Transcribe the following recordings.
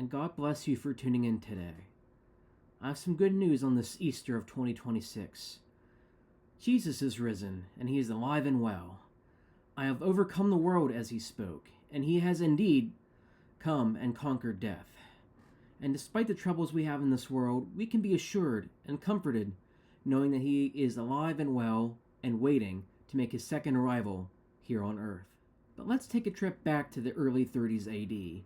and God bless you for tuning in today. I have some good news on this Easter of 2026. Jesus is risen, and he is alive and well. I have overcome the world, as he spoke, and he has indeed come and conquered death. And despite the troubles we have in this world, we can be assured and comforted knowing that he is alive and well and waiting to make his second arrival here on earth. But let's take a trip back to the early 30s AD.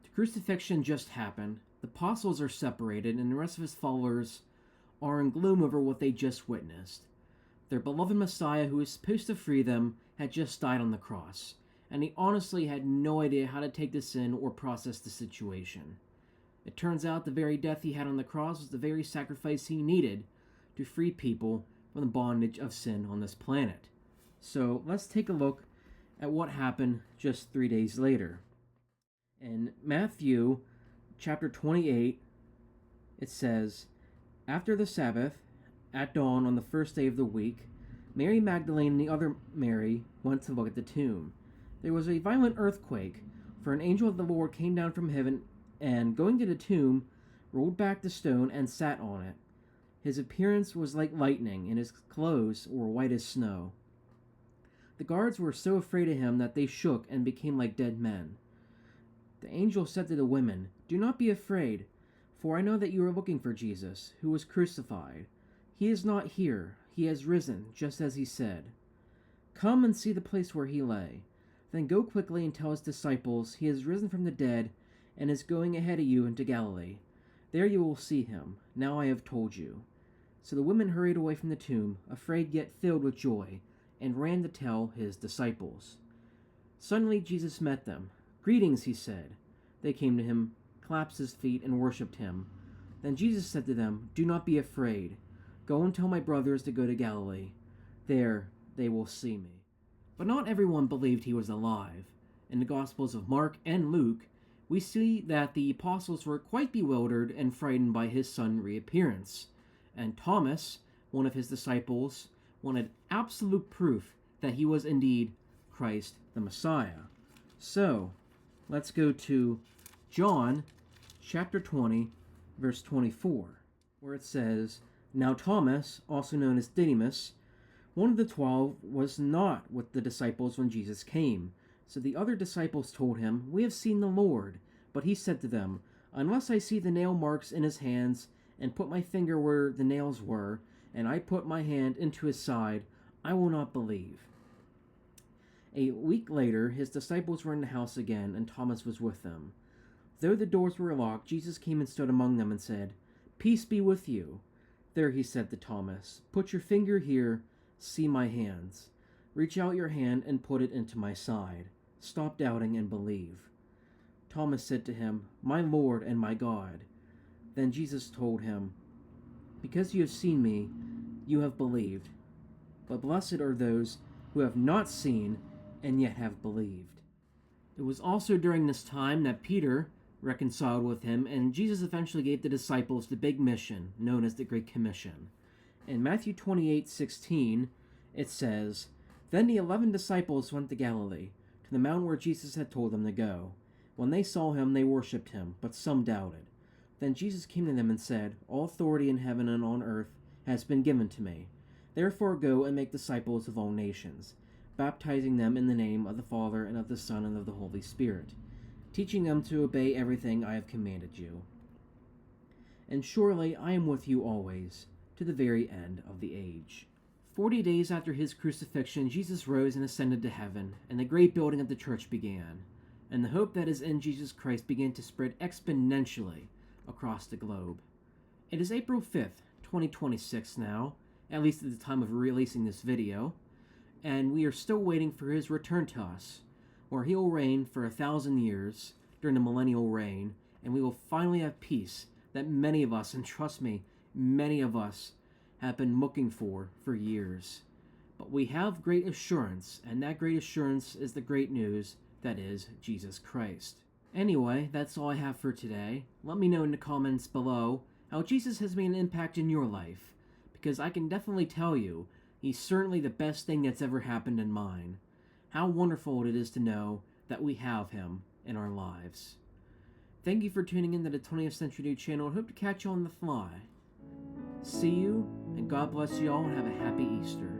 The crucifixion just happened, the apostles are separated, and the rest of his followers are in gloom over what they just witnessed. Their beloved Messiah, who was supposed to free them, had just died on the cross, and he honestly had no idea how to take this in or process the situation. It turns out the very death he had on the cross was the very sacrifice he needed to free people from the bondage of sin on this planet. So let's take a look at what happened just 3 days later. In Matthew chapter 28, it says, "After the Sabbath, at dawn on the first day of the week, Mary Magdalene and the other Mary went to look at the tomb. There was a violent earthquake, for an angel of the Lord came down from heaven and, going to the tomb, rolled back the stone and sat on it. His appearance was like lightning, and his clothes were white as snow. The guards were so afraid of him that they shook and became like dead men. The angel said to the women, 'Do not be afraid, for I know that you are looking for Jesus, who was crucified. He is not here. He has risen, just as he said. Come and see the place where he lay. Then go quickly and tell his disciples he has risen from the dead and is going ahead of you into Galilee. There you will see him. Now I have told you.' So the women hurried away from the tomb, afraid yet filled with joy, and ran to tell his disciples. Suddenly Jesus met them. 'Greetings,' he said. They came to him, clasped his feet, and worshipped him. Then Jesus said to them, 'Do not be afraid. Go and tell my brothers to go to Galilee. There they will see me.' But not everyone believed he was alive. In the Gospels of Mark and Luke, we see that the apostles were quite bewildered and frightened by his sudden reappearance. And Thomas, one of his disciples, wanted absolute proof that he was indeed Christ the Messiah. So, let's go to John chapter 20, verse 24, where it says, "Now Thomas, also known as Didymus, one of the 12, was not with the disciples when Jesus came. So the other disciples told him, 'We have seen the Lord.' But he said to them, 'Unless I see the nail marks in his hands, and put my finger where the nails were, and I put my hand into his side, I will not believe.'" A week later, his disciples were in the house again, and Thomas was with them. Though the doors were locked, Jesus came and stood among them and said, "Peace be with you." "There," he said to Thomas, "put your finger here, see my hands. Reach out your hand and put it into my side. Stop doubting and believe." Thomas said to him, "My Lord and my God." Then Jesus told him, "Because you have seen me, you have believed. But blessed are those who have not seen and yet have believed." It was also during this time that Peter reconciled with him, and Jesus eventually gave the disciples the big mission known as the Great Commission. In Matthew 28:16, it says, "Then the 11 disciples went to Galilee, to the mountain where Jesus had told them to go. When they saw him, they worshipped him, but some doubted. Then Jesus came to them and said, 'All authority in heaven and on earth has been given to me. Therefore go and make disciples of all nations, baptizing them in the name of the Father and of the Son and of the Holy Spirit, teaching them to obey everything I have commanded you. And surely I am with you always, to the very end of the age.'" 40 days after his crucifixion, Jesus rose and ascended to heaven, and the great building of the church began, and the hope that is in Jesus Christ began to spread exponentially across the globe. It is April 5th, 2026 now, at least at the time of releasing this video, and we are still waiting for his return to us, where he will reign for 1,000 years during the millennial reign, and we will finally have peace that many of us, and trust me, many of us, have been looking for years. But we have great assurance, and that great assurance is the great news that is Jesus Christ. Anyway, that's all I have for today. Let me know in the comments below how Jesus has made an impact in your life, because I can definitely tell you he's certainly the best thing that's ever happened in mine. How wonderful it is to know that we have him in our lives. Thank you for tuning in to the 20th Century New channel and hope to catch you on the fly. See you, and God bless you all, and have a happy Easter.